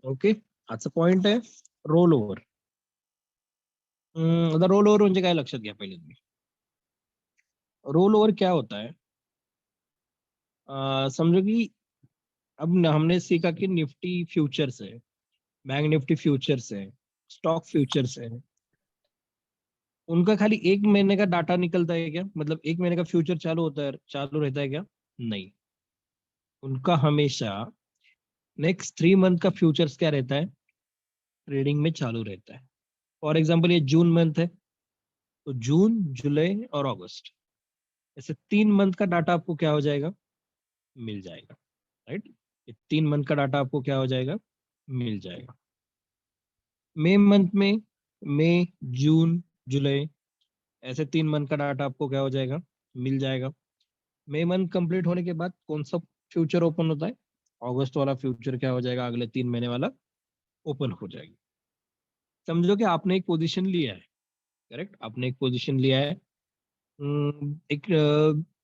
Okay, आजचा point आहे role over. आता रोल ओव्हर म्हणजे काय लक्षात घ्या पहिले तुम्ही. रोल ओव्हर क्या होता है? समझो कि अब हमने सीखा कि निफ्टी फ्यूचर्स है, बैंक निफ्टी फ्यूचर्स है, स्टॉक फ्यूचर्स है. उनका खाली एक महीने का डाटा निकलता है क्या? मतलब एक महीने का फ्यूचर चालू होता है, चालू रहता है क्या? नहीं. उनका हमेशा नेक्स्ट 3 मंथ का फ्यूचर्स क्या रहता है? ट्रेडिंग में चालू रहता है. फॉर एग्जाम्पल ये जून मंथ है, तो जून, जुलाई और अगस्त, ऐसे 3 मंथ का डाटा आपको क्या हो जाएगा? मिल जाएगा. राइट. ये 3 मंथ का डाटा आपको क्या हो जाएगा? मिल जाएगा. मई मंथ में मई, जून, जुलाई, ऐसे 3 मंथ का डाटा आपको क्या हो जाएगा? मिल जाएगा. मई मंथ कंप्लीट होने के बाद कौन सा फ्यूचर ओपन होता है? अगस्त वाला फ्यूचर क्या हो जाएगा? अगले 3 महीने वाला ओपन हो जाएगा. समझो कि आपने एक पोजीशन लिया है. करेक्ट, आपने एक पोजीशन लिया है. एक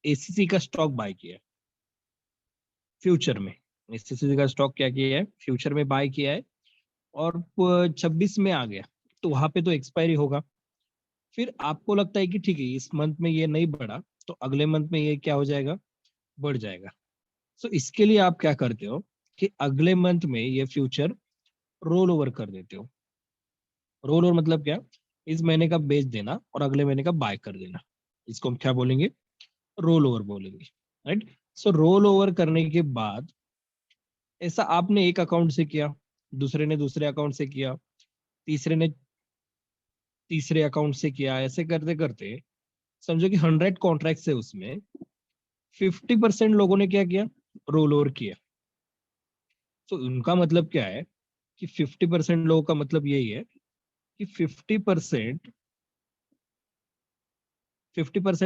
एसीसी का स्टॉक बाय किया है फ्यूचर में. एसीसी का स्टॉक क्या किया है? फ्यूचर में बाय किया है. और 26 में आ गया, तो वहां पे तो एक्सपायरी होगा. फिर आपको लगता है कि ठीक है, इस मंथ में ये नहीं बढ़ा, तो अगले मंथ में ये क्या हो जाएगा? बढ़ जाएगा. सो इसके लिए आप क्या करते हो कि अगले मंथ में ये फ्यूचर रोल ओवर कर देते हो. रोल ओवर मतलब क्या? इस महीने का बेच देना और अगले महीने का बाय कर देना. इसको हम क्या बोलेंगे? रोल ओवर बोलेंगे. राइट. सो रोल ओवर करने के बाद ऐसा आपने एक अकाउंट से किया, दूसरे ने दूसरे अकाउंट से किया, तीसरे ने तीसरे अकाउंट से किया, ऐसे करते करते समझो कि 100 कॉन्ट्रैक्ट है, उसमें 50% लोगों ने क्या किया? Roll over KIA. तो उनका मतलब क्या है कि 50% लोगों का मतलब यही है कि 50%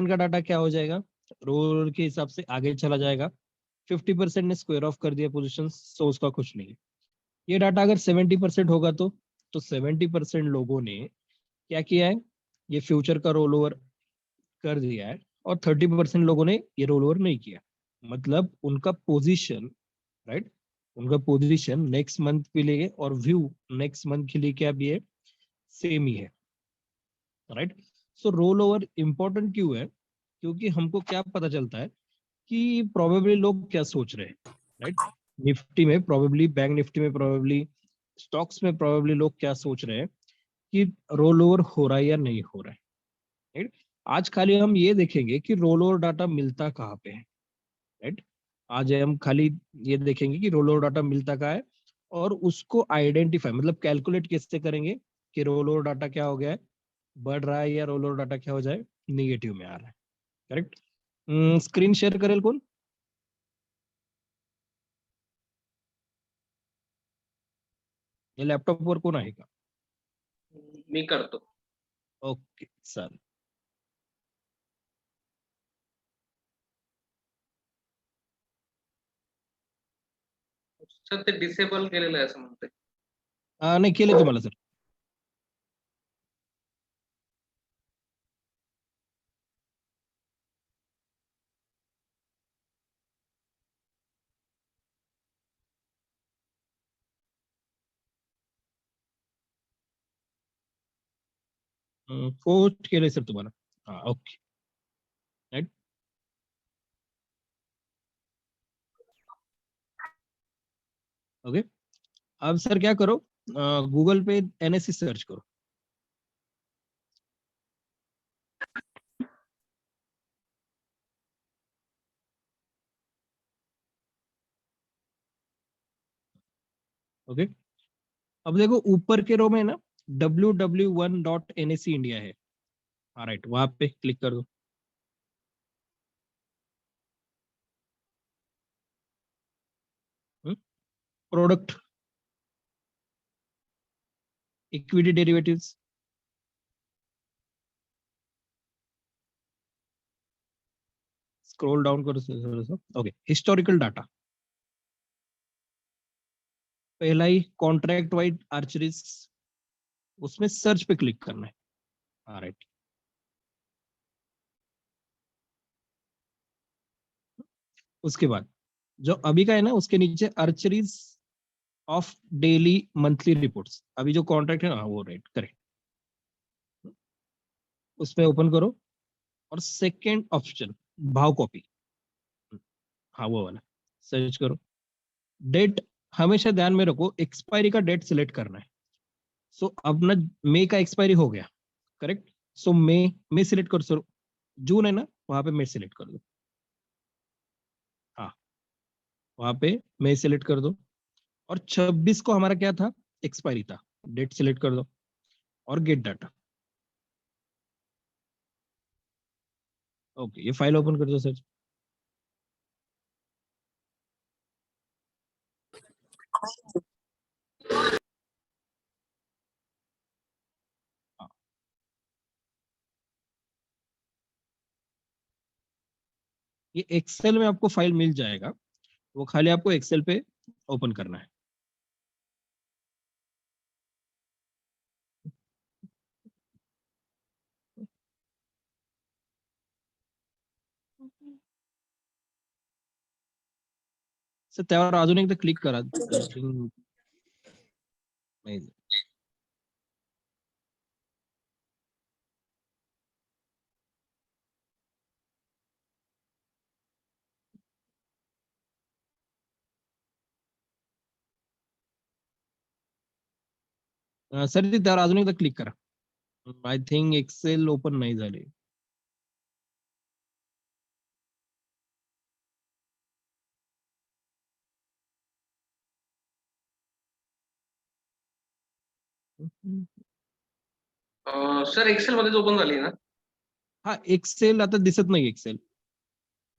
का डाटा क्या हो जाएगा? रोल के हिसाब से आगे चला जाएगा. 50% ने स्क्वायर ऑफ कर दिया पोजिशन, सो उसका कुछ नहीं. ये डाटा अगर 70% होगा तो 70% लोगों ने क्या किया है? ये फ्यूचर का रोल ओवर कर दिया है. और 30% लोगों ने ये रोल ओवर नहीं किया. मतलब उनका पोजीशन, राइट, उनका पोजीशन नेक्स्ट मंथ के लिए और व्यू नेक्स्ट मंथ के लिए क्या भी है? सेम ही है. Right. So roll over important क्यों है? क्योंकि हमको क्या पता चलता है कि प्रोबेबली लोग क्या सोच रहे हैं. राइट. निफ्टी में प्रोबेबली, बैंक निफ्टी में प्रोबेबली, स्टॉक्स में प्रोबेबली लोग क्या सोच रहे हैं कि रोल ओवर हो रहा है या नहीं हो रहा है. राइट. आज खाली हम ये देखेंगे कि रोल ओवर डाटा मिलता कहाँ पे है. राइट. आज हम खाली ये देखेंगे कि रोल ओवर डाटा मिलता कहाँ है, और उसको आइडेंटिफाई मतलब कैलकुलेट कैसे करेंगे कि रोल ओवर डाटा क्या हो गया है? बढ़ रहा है, या रोल ओवर डाटा क्या हो जाए? निगेटिव में आ रहा है. करेक्ट. स्क्रीन शेअर करेल कोण? या लॅपटॉपवर कोण आहे का? मी करतो. ओके, चालेल. सर ते डिसेबल केलेलं आहे असं म्हणतोय. नाही केले तुम्हाला सर. पोस्ट केलंय सर तुम्हाला. हा, ओके. राइट. ओके. अब सर क्या करो, गूगल पे एनएससी सर्च करो. ओके. अब देखो ऊपर के रो में ना www1.nsc इंडिया है. हाँ राइट, वहां पे क्लिक कर दो. Product, equity derivatives. Scroll down करो थोड़ा सा. Okay, historical data. पहला ही कॉन्ट्रैक्ट वाइड आर्चरीज, उसमें सर्च पे क्लिक करना है. हाँ राइट. उसके बाद जो अभी का है ना, उसके नीचे आर्चरीज ऑफ डेली मंथली रिपोर्ट्स, अभी जो कॉन्ट्रैक्ट है ना वो राइट करेक्ट, उसमें ओपन करो और सेकेंड ऑप्शन भाव कॉपी, हाँ वो वाला सर्च करो। डेट हमेशा ध्यान में रखो, एक्सपायरी का डेट सिलेक्ट करना है। सो अब ना मई का एक्सपायरी हो गया, करेक्ट। सो मई सिलेक्ट कर सो, जून है ना वहां पे मई सिलेक्ट कर दो, हाँ वहां पे मई सिलेक्ट कर दो। और 26 को हमारा क्या था, एक्सपायरी था, डेट सिलेक्ट कर दो और गेट डाटा। ओके, ये फाइल ओपन कर दो सर। हाँ, ये एक्सेल में आपको फाइल मिल जाएगा, वो खाली आपको एक्सेल पे ओपन करना है। सर त्यावर अजून एकदा क्लिक करा, आय थिंक नाही। सर ते त्यावर अजून एकदा क्लिक करा, आय थिंक एक्सेल ओपन नाही झाले। सर एक्सेल मध्येच ओपन झाली ना? हा एक्सेल आता दिसत नाही, एक्सेल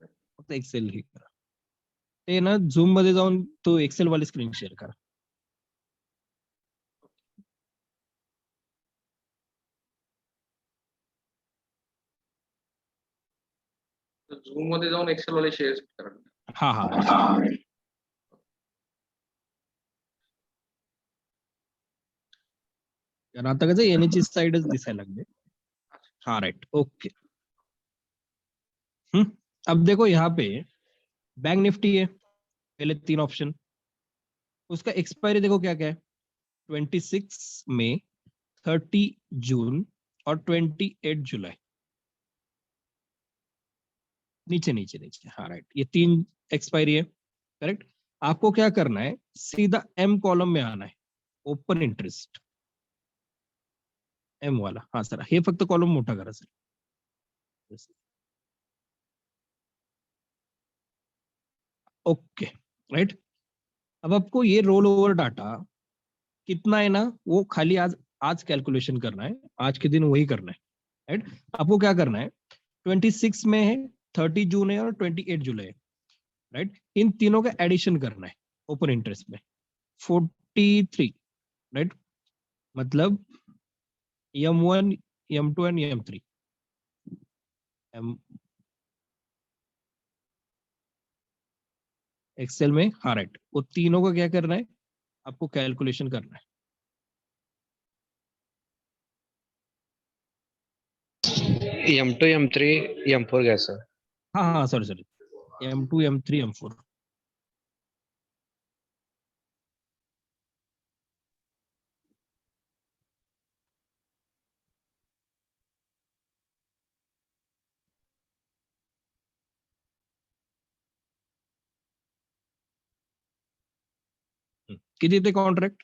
फक्त एक्सेल हे करा, ते ना झूम मध्ये जाऊन तो एक्सेल वाली स्क्रीन शेअर करा। झूम मध्ये जाऊन एक्सेल वाले शेअर करा. हा हा yes. कारण आता कसं येण्याची साइडच दिसायला लागले। हाँ राइट ओके। अब देखो यहाँ पे बैंक निफ्टी है, पहले 3 ऑप्शन, उसका एक्सपायरी देखो क्या क्या है, 26 मई, 30 जून और 28 जुलाई। नीचे नीचे नीचे, हाँ राइट, ये 3 एक्सपायरी है, करेक्ट। आपको क्या करना है, सीधा एम कॉलम में आना है, ओपन इंटरेस्ट, एम वाला, हाँ सर हे फक्त कॉलम मोठा करा सर। Okay right. अब आपको ये रोल ओवर डाटा कितना है ना, वो खाली आज आज कैलकुलेशन करना है, आज के दिन वही करना है, राइट। आपको क्या करना है, 26 में है, 30 जून है और 28 जुलाई है, राइट। इन तीनों का एडिशन करना है ओपन इंटरेस्ट में, 43, राइट। मतलब M1, M2 end M3, M Excel में, हाँ राइट, वो तीनों का क्या करना है, आपको कैलकुलेशन करना है। M2, M3, M4 कैसा? हाँ हाँ sorry sorry, M2, M3, M4। किती ते कॉन्ट्रॅक्ट,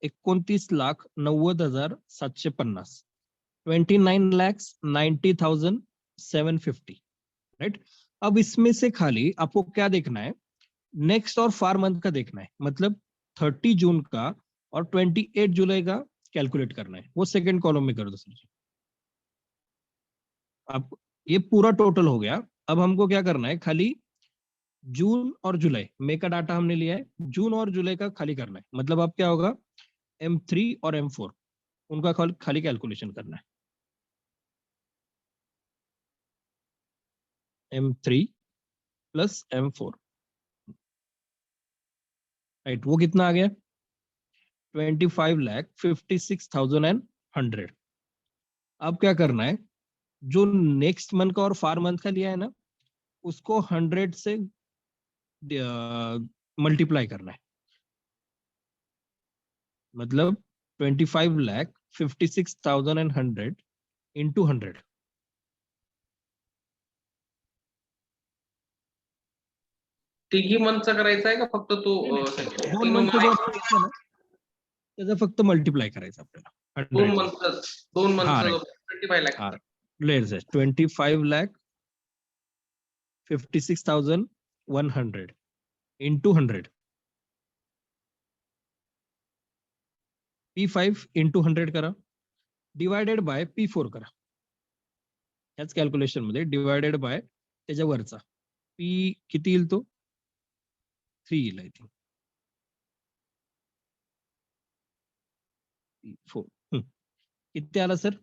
29,90,750, 29,90,750, राइट। अब इसमें से खाली आपको क्या देखना है, नेक्स्ट और फार मंथ का देखना है, मतलब 30 जून का और 28 जुलाई का कैलकुलेट करना है, वो सेकंड कॉलम में कर दो सर। आप ये पूरा टोटल हो गया, अब हमको क्या करना है, खाली जून और जुलाई, मई का डाटा हमने लिया है, जून और जुलाई का खाली करना है, मतलब अब क्या होगा, M3 और M4 उनका खाली कैलकुलेशन करना है, M3 प्लस M4, राइट। वो कितना आ गया, 25,56,100। अब क्या करना है, जो नेक्स्ट मंथ का और फार मंथ का लिया है ना, उसको 100 से मल्टीप्लाई करना है, मतलब 25,56,100 इंटू 100. तिघी मंथचा करायचा आहे का फक्त तो दोन तीन मंथचं महिने- जो असतं ना, त्याचं फक्त मल्टिप्लाय करायचं आपल्याला दोन 100. मंथचा हा, जो right. 25 लाख हा, let's say 25,56,100 into 100. P5 into 100 करा, डिवायडेड बाय P4 करा. ह्याच कॅल्क्युलेशन मध्ये डिवायडेड बाय त्याच्यावरचा P किती येईल, तो 3 येईल आय थिंक. P4 किती आला सर?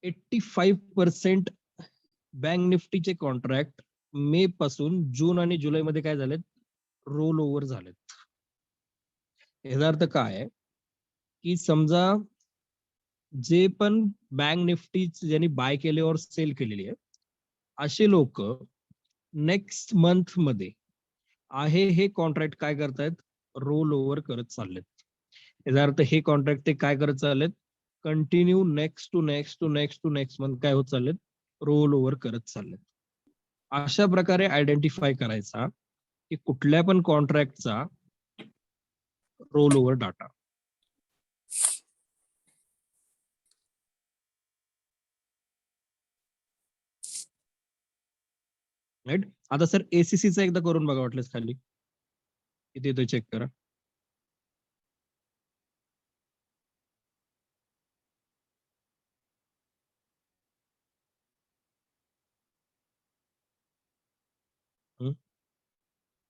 85% बँक निफ्टीचे कॉन्ट्रॅक्ट मे पासून जून आणि जुलै मध्ये काय झालेत, रोल ओव्हर झालेत. याचा अर्थ काय आहे की समजा जे पण बँक निफ्टी ज्यांनी बाय केले और सेल केलेली आहे, असे लोक नेक्स्ट मंथ मध्ये आहे हे कॉन्ट्रॅक्ट काय करतायत, रोल ओव्हर करत चाललेत. याचा अर्थ हे कॉन्ट्रॅक्ट ते काय करत चाललेत, continue next to next to next to next month काय होत चाललेत, रोल ओव्हर करत चाललेत. अशा प्रकारे आयडेंटिफाय करायचा की कुठल्या पण कॉन्ट्रॅक्टचा रोल ओव्हर डाटा. राईट. आता सर एसीसीचा एकदा करून बघा वाटल्यास, खाली किती येतोय चेक करा.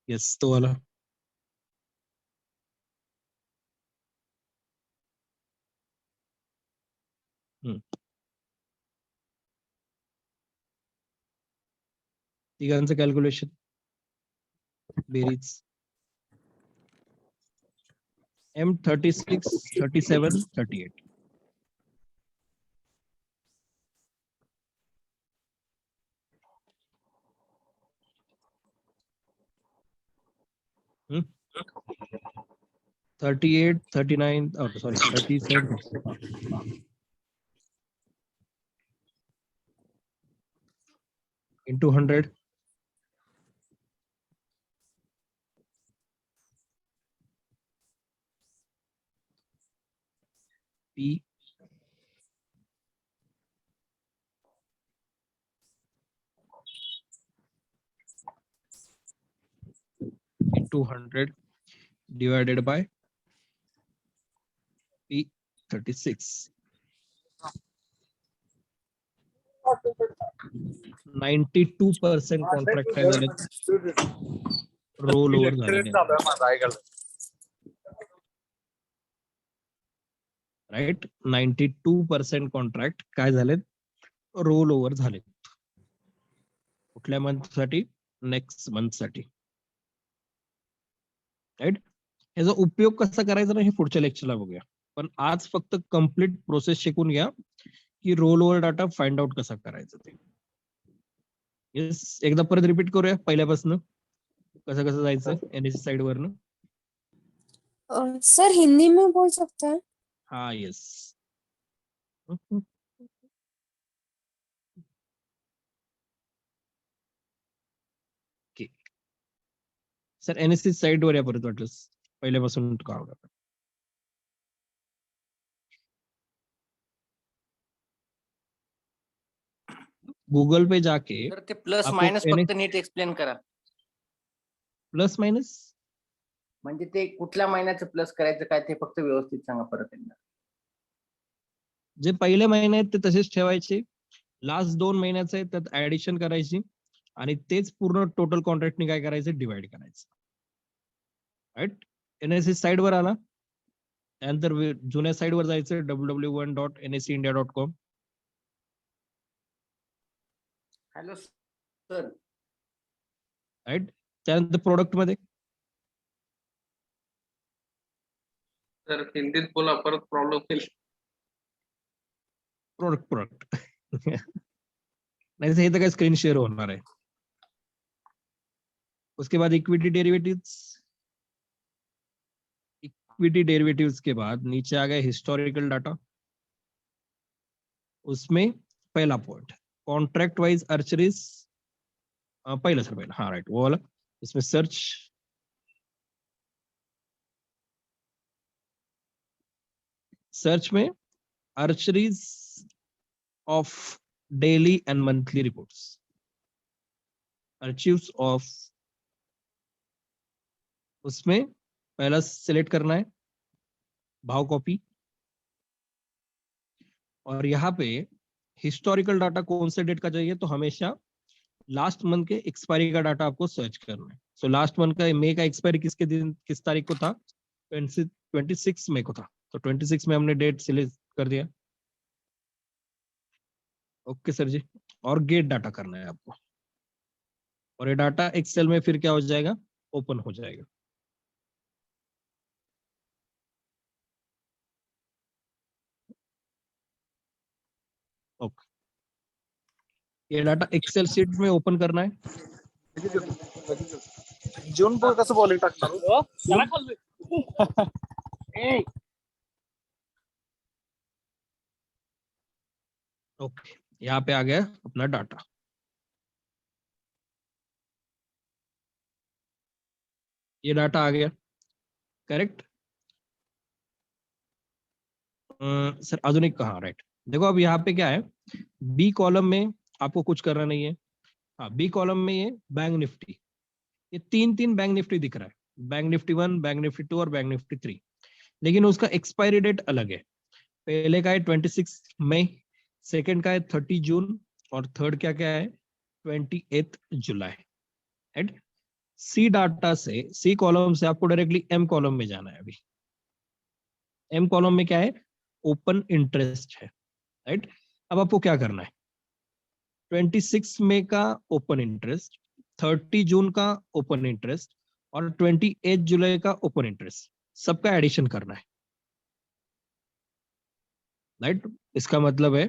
येस, तो वाला. तिघांचं कॅल्क्युलेशन बेरीज M36, 37, 38. Hmm? 38, 39, oh, sorry, 37. Into 100. P. Into 100 divided by P36. 92% contract काय झाले, रोल ओव्हर झालेले, राईट. 92% कॉन्ट्रॅक्ट काय झालेत, रोल ओव्हर झाले. कुठल्या मंथ साठी, नेक्स्ट मंथ साठी. राईट. याचा उपयोग कसा करायचा ना, हे पुढच्या लेक्चरला बघूया. पण आज फक्त कम्प्लीट प्रोसेस शिकून घ्या की role over data find out कसा करायचा ते. येस, एकदा परत रिपीट करूया पहिल्यापासून, कसं कसं जायचं एनएससी साइड वरनं. सर हिंदी में बोल सकते हैं? हाँ, यस. सर एनएससी साइड वर या परत वाटलंस, पहिल्यापासून का गूगल पे जाके तर ते प्लस आपको मायनस NS फक्त नीट एक्सप्लेन करा. प्लस मायनस म्हणजे ते कुठल्या महिन्याचं प्लस करायचं काय ते फक्त व्यवस्थित सांगा परत एकदा. जे पहिले महिने आहेत ते तसेच ठेवायचे, लास्ट 2 महिन्याचे आहेत त्यात ऍडिशन करायची आणि तेच पूर्ण टोटल कॉन्ट्रॅक्टने काय करायचं, डिवाइड करायचं. राईट. एनएससी साइड वर आला त्यानंतर जुन्या साइड वर जायचं, www.nscindia.com. Hello sir. राईट. त्यानंतर प्रोडक्ट मध्ये तर हिंदीत बोला, परत प्रॉब्लेम होईल. प्रोडक्ट नाही तर हे तर काय स्क्रीन शेअर होणार आहे. उसके बाद इक्विटी डेरिवेटिव्स के बाद नीचे आ गया हिस्टोरिकल डाटा. उसमें पहला पॉइंट कॉन्ट्रैक्ट वाइज आर्चरीज, पहला सर पहला, हाँ राइट वो वाला. इसमें सर्च में archives of daily and monthly reports, archives of, उसमें पहला सिलेक्ट करना है भाव कॉपी. और यहाँ पे हिस्टोरिकल डाटा कौन से डेट का चाहिए, तो हमेशा लास्ट मंथ के एक्सपायरी का डाटा आपको सर्च करना है. सो लास्ट मंथ का मई का एक्सपायरी किसके दिन, किस तारीख को था, 26 मई को था. तो 26 में हमने डेट सिलेक्ट कर दिया. ओके सर जी. और गेट डाटा करना है आपको, और ये डाटा एक्सेल में फिर क्या हो जाएगा, ओपन हो जाएगा. ओके, ये डाटा एक्सेल शीट में ओपन करना है. जेवण पण कसं बॉलिंग टाकणार त्याला खाल्लं. ओके, यहाँ पे आ गया अपना डाटा. ये डाटा आ गया, करेक्ट. सर अजून एक कहाँ, राइट. देखो अब यहाँ पे क्या है, बी कॉलम में आपको कुछ करना नहीं है. हाँ, बी कॉलम में ये बैंक निफ्टी, ये तीन बैंक निफ्टी दिख रहा है. बैंक निफ्टी 1, बैंक निफ्टी 2 और बैंक निफ्टी 3. लेकिन उसका एक्सपायरी डेट अलग है. पहले का है 26 मई, सेकंड का है 30 जून, और थर्ड क्या क्या है 28 जुलाई. राइट. सी डाटा से, सी कॉलम से आपको डायरेक्टली एम कॉलम में जाना है. अभी एम कॉलम में क्या है, ओपन इंटरेस्ट है. राइट. अब आपको क्या करना है, 26 मई का ओपन इंटरेस्ट, 30 जून का ओपन इंटरेस्ट और 28 जुलाई का ओपन इंटरेस्ट, सबका एडिशन करना है. राइट. इसका मतलब है,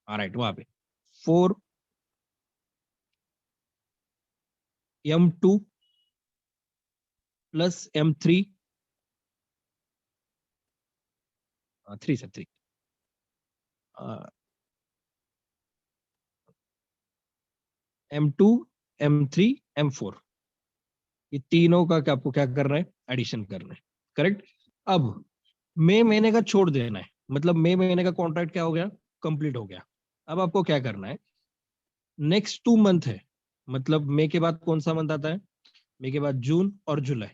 राइट, वहां पे 4 M2 प्लस M3, 3 से 3, M2 M3 M4, ये तीनों का क्या आपको क्या करना है, एडिशन करना है. करेक्ट. अब मई महीने का छोड़ देना है, मतलब मई महीने का कॉन्ट्रैक्ट क्या हो गया, कंप्लीट हो गया. अब आपको क्या करना है, नेक्स्ट 2 मंथ है, मतलब मई के बाद कौन सा मंथ आता है, मई के बाद जून और जुलाई.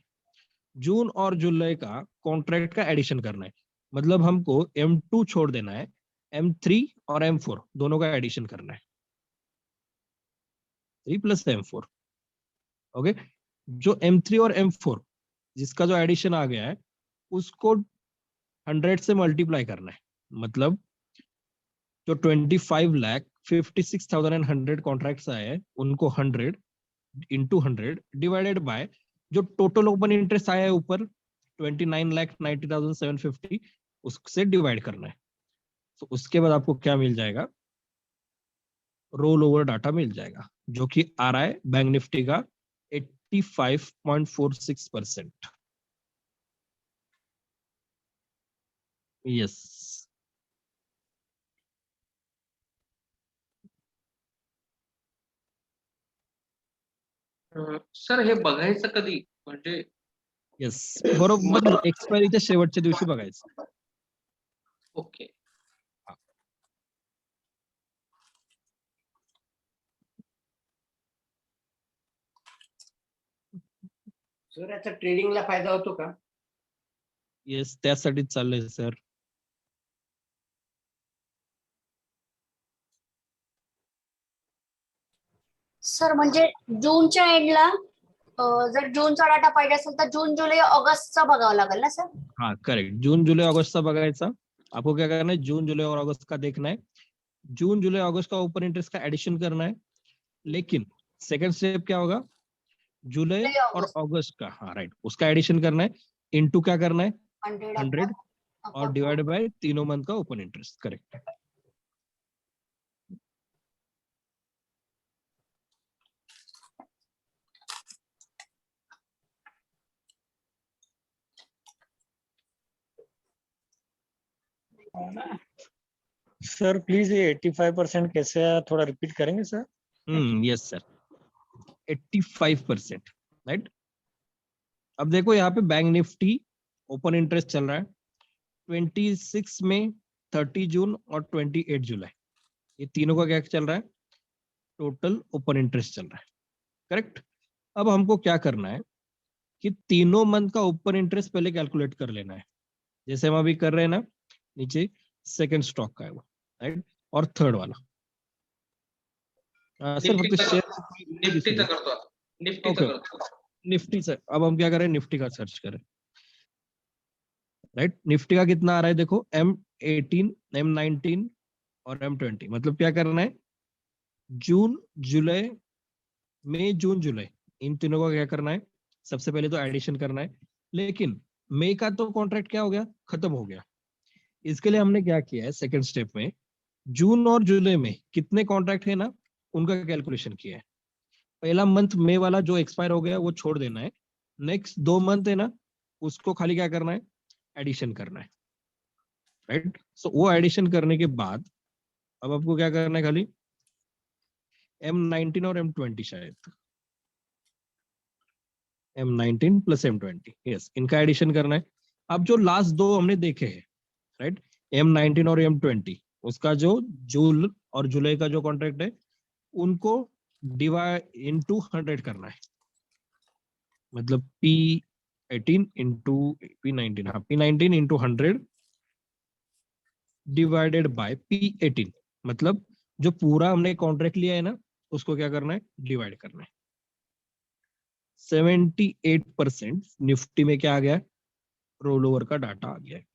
जून और जुलाई का कॉन्ट्रैक्ट का एडिशन करना है. मतलब हमको M2 छोड़ देना है, M3 और M4 दोनों का एडिशन करना है, 3 प्लस M4. ओके. जो M3 और M4 जिसका जो एडिशन आ गया है उसको 100 से मल्टीप्लाई करना है. मतलब जो 25,56,100 कॉन्ट्रैक्ट्स आए हैं उनको 100 इंटू 100 डिवाइडेड बाय जो टोटल ओपन इंटरेस्ट आया है ऊपर 29,90,750, उससे डिवाइड करना है. तो उसके बाद आपको क्या मिल जाएगा, रोल ओवर डाटा मिल जाएगा, जो कि आ रहा है बैंक निफ्टी का 85.46%. यस. सर हे बघायचं कधी, म्हणजे यस, बरोबर एक्सपायरीच्या शेवटच्या दिवशी बघायचं. ओके. सर याचा ट्रेडिंगला फायदा होतो का? येस, त्यासाठीच चाललंय सर. सर म्हणजे जूनच्या एंडला जर जूनचा डाटा पाहिजे असेल तर जून जुलै ऑगस्टचा बघावं लागेल ना सर? हाँ करेक्ट, जून जुलाई अगस्त का बघायचा. आपको क्या करना है, जून जुलाई और अगस्त का देखना है. जून जुलाई अगस्त का ओपन इंटरेस्ट का एडिशन करना है. लेकिन सेकंड स्टेप क्या होगा, जुलाई और अगस्त का, हाँ राइट, उसका एडिशन करना है, इनटू क्या करना है 100 और डिवाइड बाय तीनों मंथ का open interest. Correct. Sir please ये 85% कैसे आया थोड़ा रिपीट करेंगे सर? Yes sir, 85%, right. अब देखो यहाँ पे बैंक निफ्टी ओपन इंटरेस्ट चल रहा है 26 में, 30 जून और 28 जुलाई, ये तीनों का क्या चल रहा है? टोटल ओपन इंटरेस्ट चल रहा है, करेक्ट। अब हमको क्या करना है कि तीनों मंथ का ओपन इंटरेस्ट पहले कैलकुलेट कर लेना है, जैसे हम अभी कर रहे हैं ना, नीचे सेकंड स्टॉक का है वो, राइट, और थर्ड वाला। सर फक्त निफ्टीचं शेअर निफ्टीचं करतो आता. निफ्टीचं Okay. करतो. निफ्टी से अब हम क्या करें, निफ्टी का सर्च करें, राइट। निफ्टी का कितना आ रहा है देखो, M18, M19 और M20, मतलब क्या करना है, जून जुलाई, मई जून जुलाई, इन तीनों का क्या करना है, सबसे पहले तो एडिशन करना है। लेकिन मई का तो कॉन्ट्रैक्ट क्या हो गया, खत्म हो गया। इसके लिए हमने क्या किया है, सेकंड स्टेप में जून और जुलाई में कितने कॉन्ट्रैक्ट है ना, उनका कैलकुलेशन किया है। पहला मंथ मई वाला जो एक्सपायर हो गया वो छोड़ देना है, नेक्स्ट 2 मंथ है ना, उसको खाली क्या करना है, एडिशन करना है, राइट। सो वो एडिशन करने के बाद अब आपको क्या करना है, खाली M19 और M20, शायद M19 प्लस M20, यस, इनका एडिशन करना है। अब जो लास्ट 2 हमने देखे हैं, राइट, M19 और M20, उसका जो जून और जुलाई का जो कॉन्ट्रैक्ट है उनको डिवाइड इनटू 100 करना है, मतलब P18 इंटू P19, हाँ, P19 into 100 divided by P18, मतलब जो पूरा हमने कॉन्ट्रैक्ट लिया है ना, उसको क्या करना है, डिवाइड करना है। 78% निफ्टी में क्या आ गया, रोल ओवर का डाटा आ गया है।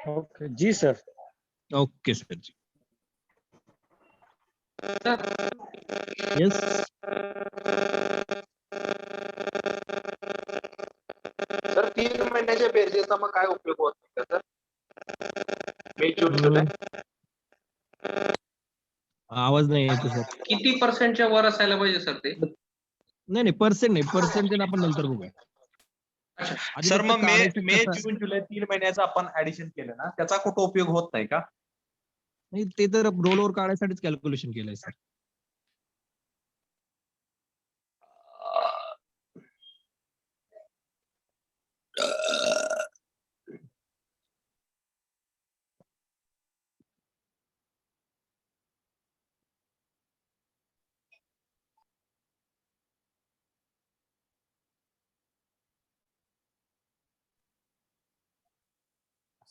ओके जी सर। ओके सर जी, सर, यस। सर 3 महिन्याच्या बेसिसचा मग काय उपयोग होत नाही का सर? मे जून जुलै. आवाज नाही येते सर. किती पर्सेंटच्या वर असायला पाहिजे सर ते? नाही पर्सेंट नाही, पर्सेंटेज आपण नंतर बघूया. आधी सर फक्त मग काढायचं मे कसं- जून जुलै 3 महिन्याचं आपण ऍडिशन केलं ना, त्याचा कुठं उपयोग होत नाही का? नाही, ते तर रोल ओव्हर काढायसाठीच कॅल्क्युलेशन केलंय सर.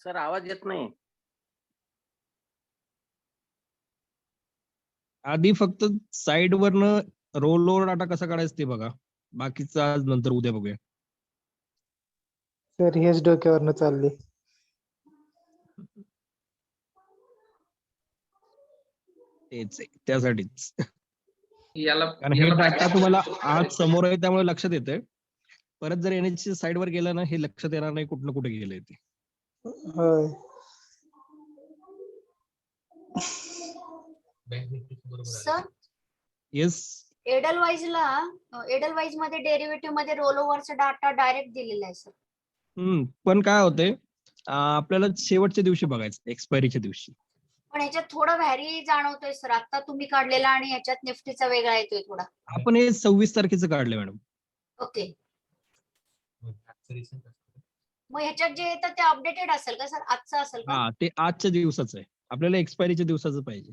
सर आवाज येत नाही. आधी फक्त साइड वरनं रोल ओव्हर डाटा कसा काढायचा ते बघा, बाकीचं आज नंतर उद्या बघूया. सर हेच डोक्यावरनं चालली. तेच आहे, त्यासाठीच. याला कारण हे याला डाटा practice- तुम्हाला आज समोर आहे त्यामुळे लक्षात येतंय. परत जर एनएचसी साइड वर गेलं ना, हे लक्षात येणार नाही कुठं कुठे गेलंय ते. होय. सर, येस, एडलवाईज मध्ये डेरिव्हेटिव्ह मध्ये रोल ओव्हरचा डाटा डायरेक्ट दिलेला आहे सर. पण काय होतंय, आपल्याला शेवटच्या दिवशी बघायचं, एक्सपायरीच्या दिवशी. पण ह्याच्यात थोडा व्हॅरी जाणवतोय सर, आता तुम्ही काढलेला आणि ह्याच्यात निफ्टीचा वेगळा येतोय थोडा. आपण हे 26 तारखेचं काढले मॅडम. ओके, मग ह्याच्यात जे येतं ते अपडेटेड असेल का सर, आजचं असेल का? हा, ते आजच्या दिवसाचं आहे, आपल्याला एक्सपायरीच्या दिवसाचं पाहिजे.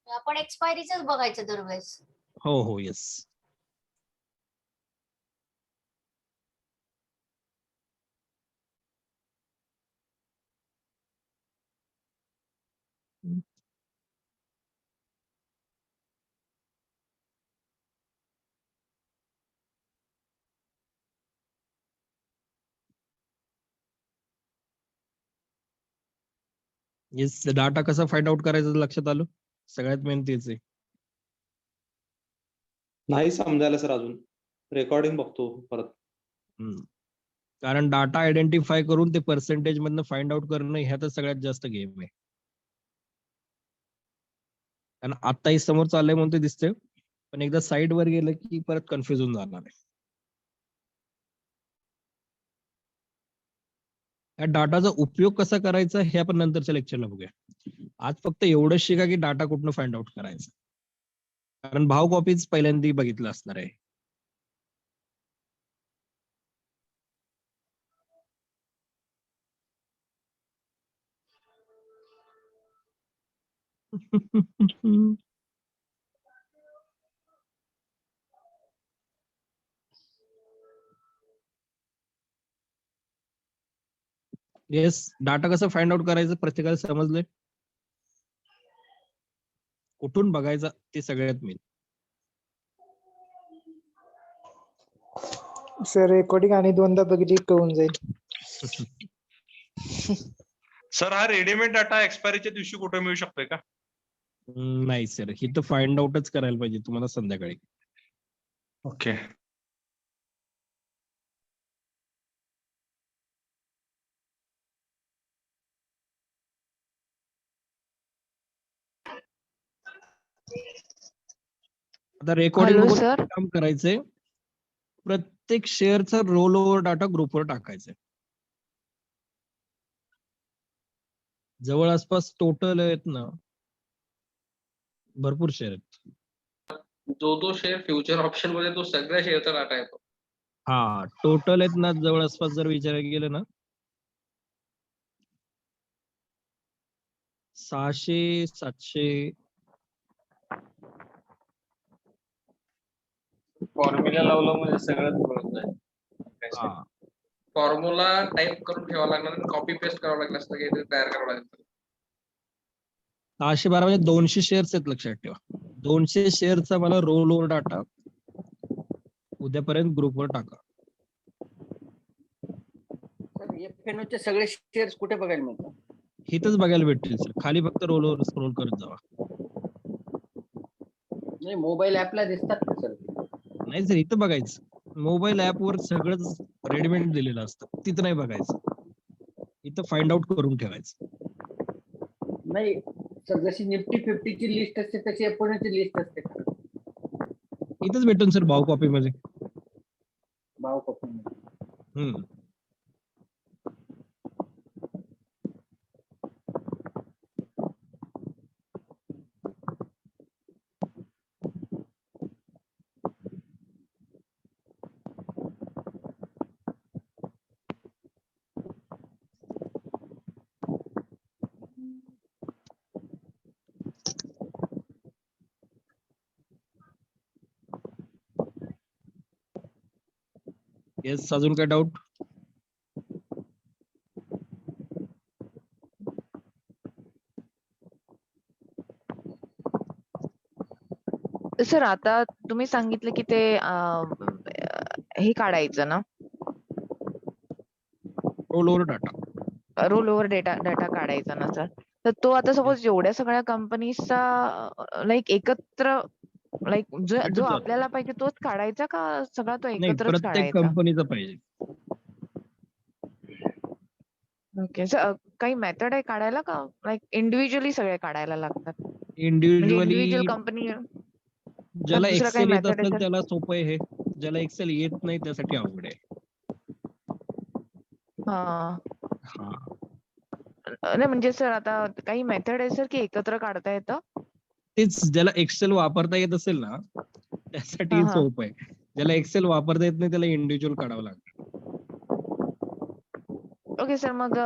आपण एक्सपायरीच बघायचं दरवेळेस. हो हो, येस. येस, डाटा कसा फाइंड आउट करायचं लक्षात आलं, सगळ्यात मेन तेच आहे. नाही समजायला सर अजून. रेकॉर्डिंग बघतो परत. कारण डाटा आयडेंटिफाय करून ते पर्सेंटेज मधनं फाइंड आउट करणं ह्यातच सगळ्यात जास्त गेम आहे. कारण आत्ताही समोर चाललंय म्हणून ते दिसतंय, पण एकदा साईड वर गेलं की परत कन्फ्युज होऊन जाणार आहे. या डाटाचा उपयोग कसा करायचा हे आपण नंतरच्या लेक्चरला बघूया. आज फक्त एवढंच शिका की डाटा कुठनं फाइंड आउट करायचा, कारण भाव कॉपीज पहिल्यांदा बघितलं असणार आहे. येस, डाटा कसं फाइंड आउट करायचं प्रत्येकाला समजलंय. कुठून बघायचा ते सगळ्यात मेन. सर रेकॉर्डिंग आणि दोनदा बघितली कळून जाईल. सर हा रेडीमेड डाटा एक्सपायरीच्या दिवशी कुठे मिळू शकतोय का? नाही सर, हे तर फाइंड आउटच करायला पाहिजे तुम्हाला संध्याकाळी. ओके. आता रेकॉर्डिंग हॅलो बघून सर. काम करायचंय. प्रत्येक शेअरचा रोल ओव्हर डाटा ग्रुपवर टाकायचा. जवळ आसपास टोटल आहेत ना, भरपूर शेअर आहेत. जो शेअर फ्युचर ऑप्शन मध्ये तो सगळ्या शेअरचा डाटा येतो. हा, टोटल आहेत ना, जवळ आसपास जर विचारायला गेलं ना 600-700. फॉर्म्युला लावलं म्हणजे सगळंच कळून जाईल. हा, फॉर्म्युला टाईप करून ठेवावा लागणार आणि कॉपी पेस्ट करावं लागलं असतं, काहीतरी तयार करावं लागतं. 612 म्हणजे 200 शेअर्स आहेत, लक्षात ठेवा. 200 शेअरचा मला रोल ओव्हर डाटा उद्यापर्यंत ग्रुपवर टाका. सर FNO चे सगळे शेअर्स कुठे बघायला मिळतात? इथंच बघायला भेटतील सर. खाली फक्त रोल ओव्हर स्क्रोल करत जावा. नाही, मोबाईल ऍपला दिसतात का सर? नाही सर, इथं बघायचं. मोबाईल ऍप वर सगळंच रेडीमेड दिलेलं असतं, तिथं नाही बघायचं. इथं फाइंड आउट करून ठेवायचं. नाही सर, जशी निफ्टी 50 ची लिस्ट असते तशी FNO ची लिस्ट असते का? इथंच भेटून सर, भाव कॉपी मध्ये. भाव कॉपी. हम्म. येस, अजून काय डाऊट? सर आता तुम्ही सांगितलं की ते हे काढायचं ना, role over data. Role over data काढायचा ना सर. तर तो आता सपोज एवढ्या सगळ्या कंपनीजचा लाईक एकत्र, लाईक जो भेटून जातो. आपल्याला पाहिजे तोच काढायचा का सगळा तो नाही, एकत्रच प्रत्येक काढायचा? कंपनीचा पाहिजे. ओके सर, काही मेथड आहे काढायला का लाईक इंडिव्हिज्युअली सगळे काढायला लागतात? म्हणजे इंडिव्हिज्युअली इंडिव्हिज्युअल कंपनी ज्याला दुसरं काही एक्सेल येत मेथड आहे असेल सर? त्याला सोपं आहे हे. ज्याला एक्सेल येत नाही त्यासाठी अवघड आहे. हा. हा, नाही म्हणजे सर आता काही मेथड आहे सर की एकत्र काढता येतं? तेच ज्याला एक्सेल वापरता येत असेल ना त्यासाठी हा. सोपं आहे. ज्याला एक्सेल वापरता येत नाही त्याला इंडिव्हिज्युअल काढावं लागतं. ओके सर, मग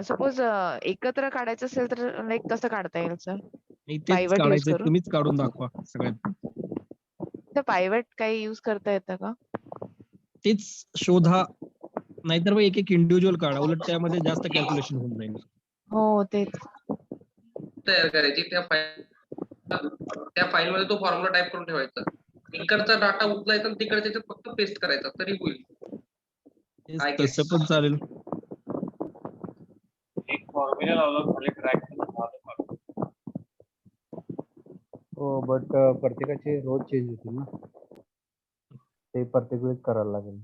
सपोज एकत्र काढायचं असेल तर लाईक कसं काढता येईल सर? नाही, तेच पायवट यूज काढायचंय. करून? तुम्हीच काढून दाखवा सगळ्यात. तर पायवट काही यूज करता येतं का? तेच शोधा, नाहीतर मग एक एक इंडिव्हिज्युअल काढा. उलट त्यामध्ये जास्त कॅल्क्युलेशन होऊन जाईल. हो तेच. तयार करायची त्या फाईल मध्ये तो फॉर्म्युला टाईप करून ठेवायचा. इकडचा डाटा उचलायचा आणि तिकडच्या याच्यात फक्त पेस्ट करायचा तरी होईल. तेच, I guess. तसं पण चालेल. एक फॉर्म्युला लावला खाली ट्रॅक. हो, बट प्रत्येकाचे रोज चेंज होतील ना, ते प्रत्येक वेळेस करायला लागेल.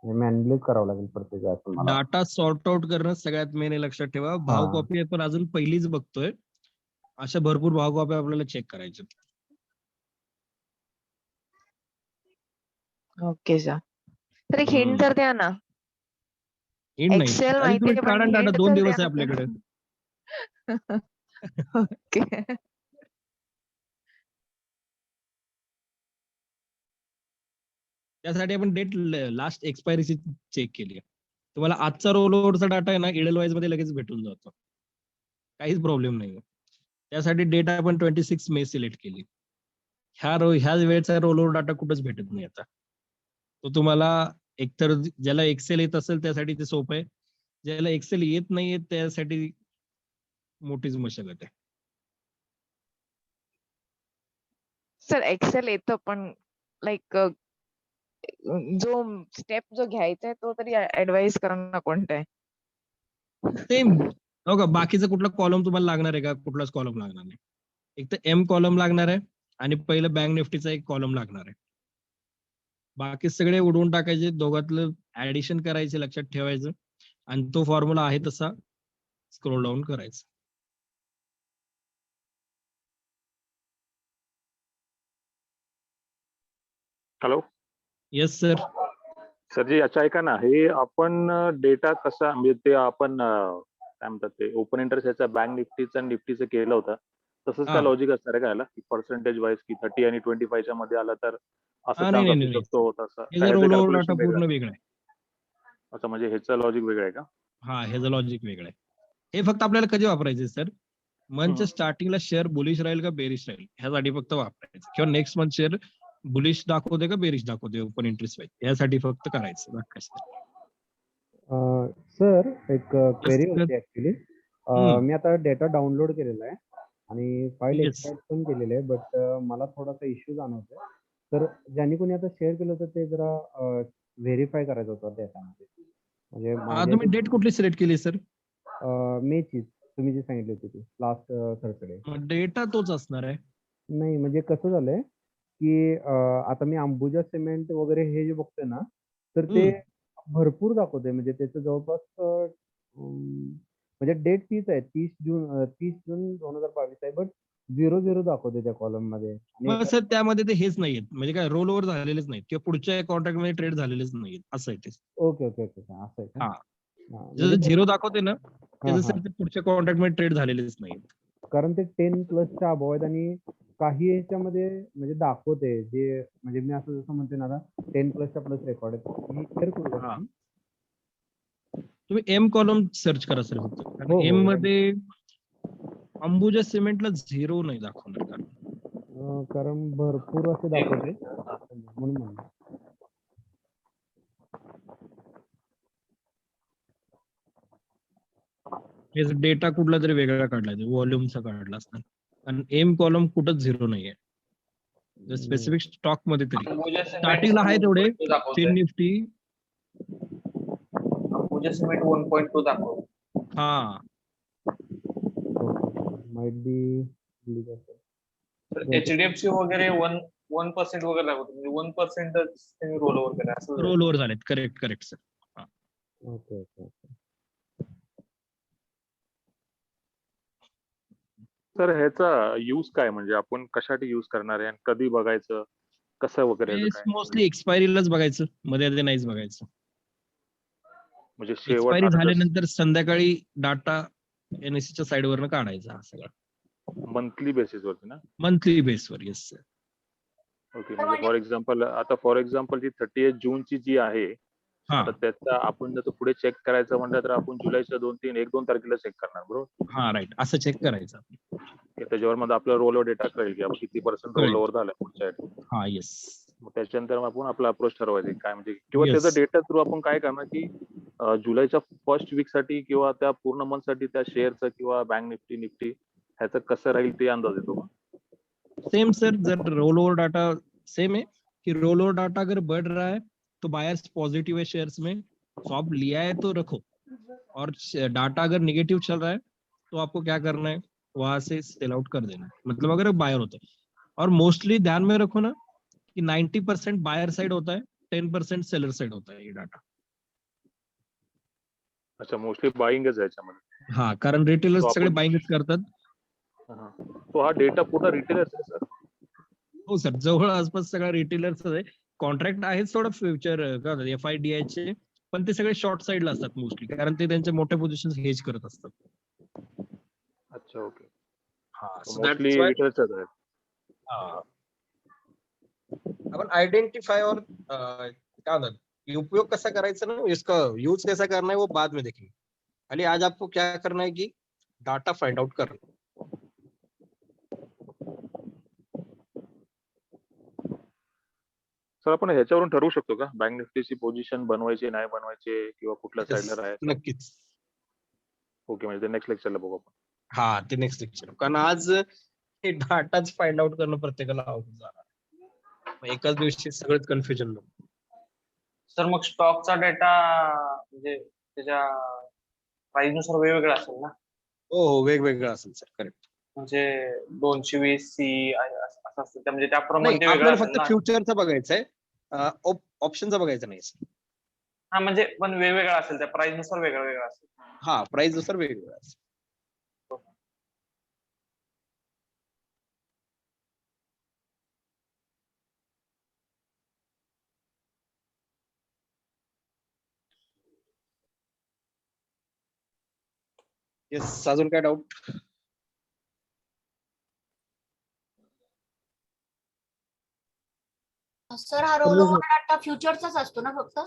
मॅन्युअली करावं लागेल प्रत्येक वेळेस. डाटा सॉर्ट आउट करणं सगळ्यात मेन आहे, लक्षात ठेवा. भाव हा. कॉपी आपण अजून पहिलीच बघतोय. अशा भरपूर भाव कॉपी आपल्याला चेक करायचे. Okay sir. तर एक हम्म. हिंट तर द्या ना. हिंट नाही एक्सेल आधी माहिती तुम्ही आहे, पण काढा डाटा हिंट 2 तर दिवस द्या आहे ना आपल्याकडे. सर. ओके. त्यासाठी आपण डेट लास्ट एक्सपायरीची चेक केली आहे. तुम्हाला आजचा रोल ओव्हरचा डाटा आहे ना इडलवाईज मध्ये लगेच भेटून जातो. काहीच प्रॉब्लेम नाही. त्यासाठी डेट आपण 26 मे सिलेक्ट केली. ह्या वेळेचा रोल ओव्हर डाटा कुठंच भेटत नाही आता. तो तुम्हाला एकतर ज्याला एक्सेल येत असेल त्यासाठी ते सोपं आहे. ज्याला एक्सेल येत नाहीये त्यासाठी मोठीच मशागत आहे. सर एक्सेल येतं, पण लाईक जो स्टेप जो घ्यायचा आहे तो तरी ऍडवाइस करा ना कोणता आहे. सेम हो का, बाकीचा कुठला कॉलम तुम्हाला लागणार आहे का? कुठलाच कॉलम लागणार नाही. एक तर एम कॉलम लागणार आहे आणि पहिलं बँक निफ्टीचा एक कॉलम लागणार आहे. बाकी सगळे उडवून टाकायचे, दोघातलं ऍडिशन करायचे, लक्षात ठेवायचं आणि तो फॉर्म्युला आहे तसा स्क्रोल डाऊन करायचा. Hello yes sir. सर जी, अच्छा ऐका ना, हे आपण डेटा कसा म्हणजे ते आपण काय म्हणतात ते ओपन इंटरेस्ट याचा बँक निफ्टीचं आणि निफ्टीचं केलं होतं, तसंच हा. काय लॉजिक असणार आहे का याला, की पर्सेंटेज वाईज की 30 आणि 25 च्या मध्ये आला तर असं नाही चान्स नाही असू नाही शकतो तसं हे काय जर ह्याचं रोल ओव्हर डाटा calculation वेगळं पूर्ण आहे? वेगळं आहे. अच्छा, म्हणजे ह्याचं लॉजिक वेगळं आहे का? हा, ह्याचं लॉजिक वेगळं आहे. हे फक्त आपल्याला कधी वापरायचे सर? मंथच्या स्टार्टिंगला शेअर बुलिश राहील का बेरिश राहील ह्यासाठी फक्त वापरायचं, किंवा नेक्स्ट मंथ शेअर बुलिश दाखवते का बेरिश दाखवते ओपन इंटरेस्ट वाईज यासाठी फक्त करायचं. बाकी काही नाही. सर एक क्वेरी sir. होती ऍक्च्युली. मी आता डेटा डाउनलोड केलेला आहे आणि फाईल Yes. एक्सट्रॅक्ट पण केलेली आहे, बट मला थोडासा इश्यू जाणवतोय. तर ज्यांनी कोणी आता शेअर केलं होतं ते जरा व्हेरीफाय करायचं होतं डेटामध्ये. म्हणजे तुम्ही डेट कुठली सिलेक्ट केली सर? मेची तुम्ही जी सांगितली होती ती लास्ट थर्सडे. डेटा तोच असणार आहे. नाही म्हणजे कसं झालंय की आता मी अंबुजा सिमेंट वगैरे हे जे बघतोय ना, तर ते भरपूर दाखवते. म्हणजे त्याचं जवळपास म्हणजे डेट तीच आहे 30 जून 2022 आहे, बट 00 दाखवते त्या कॉलम मध्ये. मग सर त्यामध्ये ते हेच नाहीयेत, म्हणजे काय रोल ओव्हर झालेलेच नाहीत किंवा पुढच्या कॉन्ट्रॅक्ट मध्ये ट्रेड झालेलेच नाहीत असं आहे ते. ओके ओके ओके असं आहे का? हा. हा, जसं म्हणजे 0 दाखवते ना त्याचं हा. सर ते पुढच्या कॉन्ट्रॅक्ट मध्ये ट्रेड झालेलेच नाहीत. कारण ते 10+ अबोव आहेत आणि काही ह्याच्यामध्ये म्हणजे दाखवते जे म्हणजे मी असं जसं म्हणते ना आता 10+ प्लस रेकॉर्ड आहे. मी क्लिअर करू हा. का? तुम्ही एम कॉलम सर्च करा सर फक्त. कारण हो, एम मध्ये अंबुजा सिमेंटला 0 नाही दाखवणार कारण कारण भरपूर असे दाखवते म्हणून म्हणलं. हेच डेटा कुठला तरी वेगळा काढला व्हॉल्यूमचा काढला असणार. आणि एम कॉलम कुठंच 0 नाहीये. स्पेसिफिक स्टॉक मध्ये तरी अंबुजा सिमेंट स्टार्टिंगला आहे तेवढे 1.2 दाखवतंय. Fin Nifty. अंबुजा सिमेंट 1.2 दाखवतो. हा, माइट बी तर एचडीएफसी वगैरे 1% वगैरे दाखवतो, म्हणजे 1% त्यांनी रोल ओव्हर केला असं. रोल ओव्हर झालेत. Correct correct sir. Okay okay okay. तर ह्याचा यूज काय, म्हणजे आपण कशासाठी यूज करणार आहे आणि कधी बघायचं, कसं वगैरे ह्याचं काय? मोस्टली एक्सपायरीलाच बघायचं, मध्ये आधी नाहीच बघायचं. म्हणजे शेवट एक्सपायरी आता झाल्यानंतर संध्याकाळी डाटा एनएससीच्या साइड वरनं काढायचा हा सगळा. मंथली बेसिस वरती ना? मंथली बेसवर. Yes sir. ओके. म्हणजे फॉर एक्झाम्पल जी 30 जूनची जी आहे, हा आता त्याचा आपण जर पुढे चेक करायचं म्हणलं तर आपण जुलैच्या 1-2 तारखेला चेक करणार, बरोबर? हा राईट, असं चेक करायचं. त्याच्यावर मग आपला रोल ओव्हर डेटा कळेल की आपण किती पर्सेंट रोल ओव्हर झाला पुढच्या. हा येस. मग त्याच्यानंतर आपण आपला अप्रोच ठरवायचं काय म्हणजे, किंवा Yes. त्याचा डेटा थ्रू आपण काय करणार की जुलैच्या फर्स्ट वीक साठी किंवा त्या पूर्ण मंथ साठी त्या शेअरचं किंवा बँक निफ्टी ह्याचं कसं राहील ते अंदाज येतो. सेम सर, जर रोल ओवर डाटा सेम है कि रोल ओवर डाटा अगर बढ़ रहा है तो बायर्स पॉजिटिव है शेयर्स में, तो आप लिया है तो रखो, और डाटा अगर निगेटिव चल रहा है तो आपको क्या करना है, वहां से सेल आउट कर देना है. मतलब अगर बायर होता है, और मोस्टली ध्यान में रखो ना कि 90% बायर साइड होता है, 10% सेलर साइड होता है ये डाटा. अच्छा, मोस्टली बाईंगच आहे याच्यामध्ये. हा, कारण रिटेलर्स तो सगळे आपण- बाईंगच करतात. तो हा डेटा पूर्ण रिटेलर्स आहे सर? हो सर, जवळ आसपास सगळा रिटेलर्स आहे. कॉन्ट्रॅक्ट आहेच थोडं फ्युचर FIDI चे, पण ते सगळे शॉर्ट साईडला असतात मोस्टली, कारण ते त्यांचे मोठे पोझिशन हेज करत असतात. अच्छा ओके. हा, so मोस्टली that's why, इथेच आहेत. हा. अपन आइडेंटिफाई और क्या होता है, उपयोग कैसा करायचा ना, इसका यूज कैसा करना है वो बाद में देखेंगे. खाली आज आपको क्या करना है कि डाटा फाइंड आउट करना. सर आपण ह्याच्यावरून ठरवू शकतो का बँक निफ्टीची पोझिशन बनवायची नाही बनवायची किंवा कुठल्या Yes, साईडला राहायचं? नक्कीच. ओके, म्हणजे नेक्स्ट लेक्चरला बघू आपण. हा, ते नेक्स्ट लेक्चर, कारण आज हे डाटाच फाइंड आउट करणं प्रत्येकाला अवघड जाणार. मग एकाच दिवशी सगळंच कन्फ्युजन नको. सर मग स्टॉकचा डेटा म्हणजे त्याच्या प्राइस नुसार वेगवेगळा असेल ना, हो हो, वेगवेगळं असेल सर, करेक्ट. म्हणजे 220 सी असं असतं त्या- म्हणजे त्याप्रमाणे नाही, ते वेगळं आपल्याला असेल फक्त ना. फ्युचरचं बघायचंय, ऑप्शनचं बघायचं नाही सर. हा म्हणजे पण वेगवेगळा असेल त्या प्राइस नुसार वेगळा वेगळा असेल. हा, प्राइस नुसार वेगवेगळं असेल. येस, अजून काय डाऊट? सर हा रोल ओव्हर डाटा फ्युचरचाच असतो ना फक्त?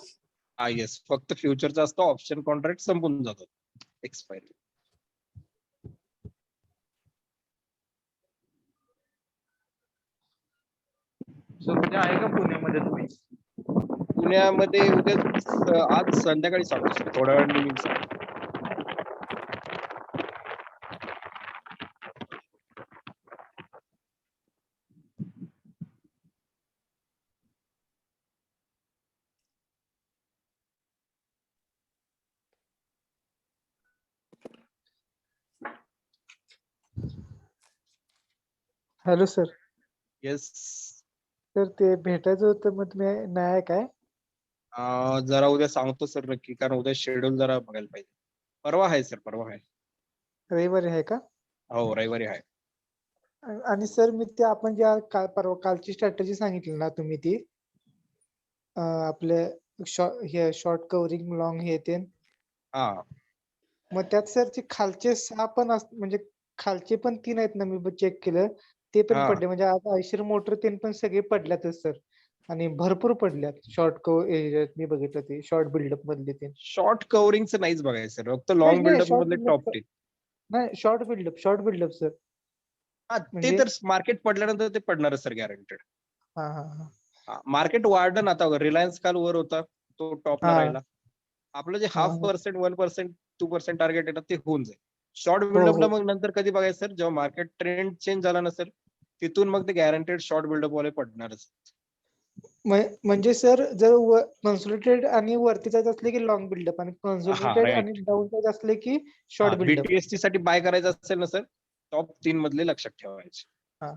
हा, येस, फक्त फ्युचरचा असतो. ऑप्शन कॉन्ट्रॅक्ट संपून जातो एक्सपायरी. सर म्हणजे आहे का पुण्यामध्ये तुम्ही? पुण्यामध्ये उद्या आज संध्याकाळी सांगतो सर, थोड्या वेळाने मी सांगतो. Hello sir. येस, सर ते भेटायचं होतं, मग तुम्ही नाही आहे काय? जरा उद्या सांगतो सर नक्की, कारण उद्या शेड्यूल जरा बघायला पाहिजे. परवा आहे सर, परवा आहे. रविवारी आहे का? हो, रविवारी आहे. आणि सर मी ते आपण ज्या परवा कालची स्ट्रॅटेजी सांगितली ना तुम्ही, ती आपले शॉर्ट कव्हरिंग लॉंग हे ते, हा, मग त्यात सर ते खालचे 6 पण म्हणजे खालचे पण 3 आहेत ना, मी चेक केलं ते पण हा. पडले. म्हणजे आता आयशर मोटर ते पण सगळे पडल्यातच सर, आणि भरपूर पडल्यात. शॉर्ट मी बघितलं ते शॉर्ट बिल्डअप मधले ते. शॉर्ट कव्हरिंगचं नाहीच बघायचं सर, फक्त लॉंग बिल्डअप मधले टॉप 10. नाही, शॉर्ट बिल्डअप सर. हा, ते म्हणजे तर मार्केट पडल्यानंतर ते पडणारच सर, गॅरंटेड. हा हा हा मार्केट वाढलं ना, आता रिलायन्स काल वर होता, तो टॉपला हा. राहिला. आपलं जे हा. 0.5%, 1%, 2% टार्गेट येतात ते होऊन जाईल. शॉर्ट हो बिल्डअपला हो. मग नंतर कधी बघायचं सर, जेव्हा मार्केट ट्रेंड चेंज झाला ना सर, तिथून मग ते गॅरंटेड शॉर्ट बिल्डअप वाले पडणारच. म्हणजे सर जर कन्सोलिडेटेड आणि वरती जात असले की लॉंग बिल्डअप, आणि कन्सोलिडेटेड आणि राईट. डाऊन जात असले की शॉर्ट बिल्डअप. BTST साठी बाय करायचं असेल ना सर, टॉप 3 मधले लक्षात ठेवायचे. हा.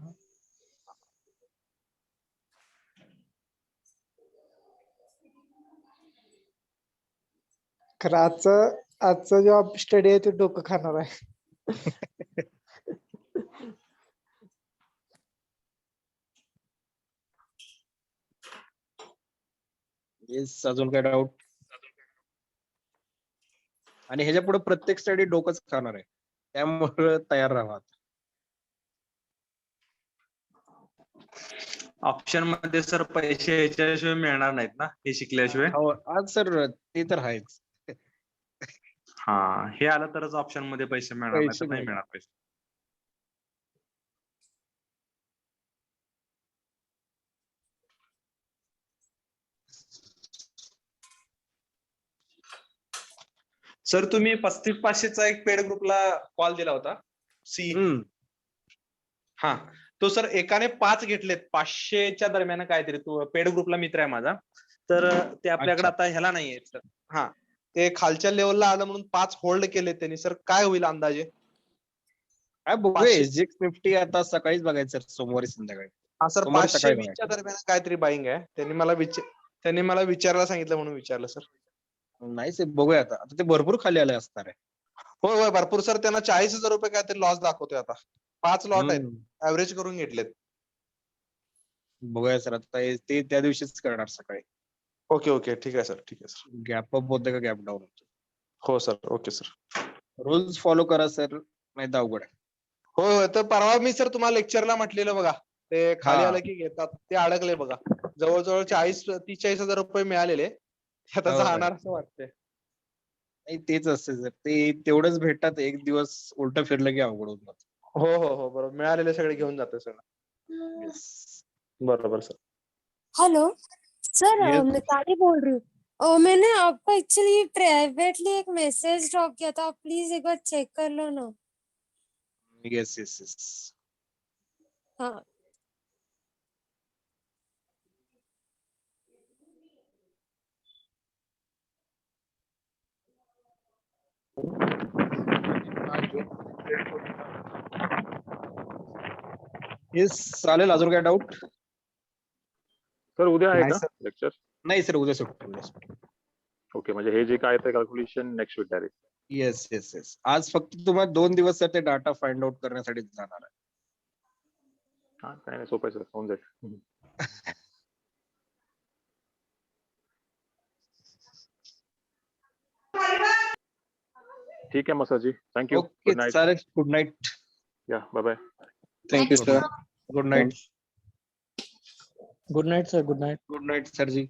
खरं आजचा जो स्टडी आहे तो डोकं खाणार आहे. येस, अजून काय डाऊट? आणि ह्याच्या पुढे प्रत्येक स्टडी डोकंच खाणार आहे, त्यामुळे तयार राहा. ऑप्शन मध्ये सर पैसे ह्याच्याशिवाय मिळणार नाहीत ना, हे शिकल्याशिवाय? हो, आज सर ते तर आहेच. हा, हे आलं तरच ऑप्शन मध्ये पैसे मिळणार, नाही तर नाही मिळणार पैसे. सर तुम्ही 3500चा एक पेड ग्रुपला कॉल दिला होता, सी. हा, तो सर एकाने 5 घेतलेत 500च्या दरम्यान काहीतरी. तो पेड ग्रुपला मित्र आहे माझा, तर ते आपल्याकडे आता ह्याला नाहीये सर. हा, ते खालच्या लेवलला आलं म्हणून 5 होल्ड केले त्यांनी. सर काय होईल अंदाजे? काय बघूया, SGX निफ्टी आता सकाळीच बघायचं सोमवारी संध्याकाळी. हा सर, सोमवारी सकाळी 520च्या दरम्यान काहीतरी बाईंग आहे. त्यांनी मला विचारायला सांगितलं म्हणून विचारलं सर. नाही सर, बघूया आता ते भरपूर खाली आले असणार आहे. होय होय, भरपूर सर. त्यांना 40,000 रुपये काहीतरी लॉस दाखवतोय आता. 5 लॉट आहेत, ऍव्हरेज करून घेतलेत. बघूया सर आता ते त्या दिवशीच करणार सकाळी. ओके ओके ठीक आहे सर, ठीक आहे सर. गॅप अप होते का गॅप डाऊन होतो. हो sir, okay sir. Rules follow करा सर, नाही तर अवघड आहे. होय होय, तर परवा मी सर तुम्हाला लेक्चरला म्हटलेलं बघा, ते खाली हा. आलं की घेतात, ते अडकले बघा. जवळजवळ 40-40 हजार रुपये मिळालेले, ते आता हो काय? जाणार असं वाटतंय. नाही तेच असते सर, ते तेवढंच भेटतात, एक दिवस उलट फिरलं की अवघड होत जातं. हो हो हो, बरोबर, मिळालेले सगळे घेऊन जाते सर. बरोबर sir. Hello sir, Yes. Mitali बोल रही हूँ। मैंने आपको एक्चुअली प्राइवेटली एक मैसेज ड्रॉप किया था, आप प्लीज एक बार चेक कर लो ना। Yes yes yes. हाँ येस चालेल. अजून काय डाऊट? सर उद्या आहे नाही का सर. लेक्चर? नाही सर, उद्या सुट्टी. ओके, म्हणजे हे जे काय ते calculation next week direct. Yes yes yes. आज फक्त तुम्हाला 2 दिवस सर ते डाटा फाइंड आउट करण्यासाठी जाणार आहे. हा काय नाही, सोपं आहे सर, होऊन जाईल. ठीक आहे मग सरजी, थँक्यू. Okay good night. चालेल. Good night. या bye bye. Thank you sir. Good night. Good night sir, good night. Good night सरजी.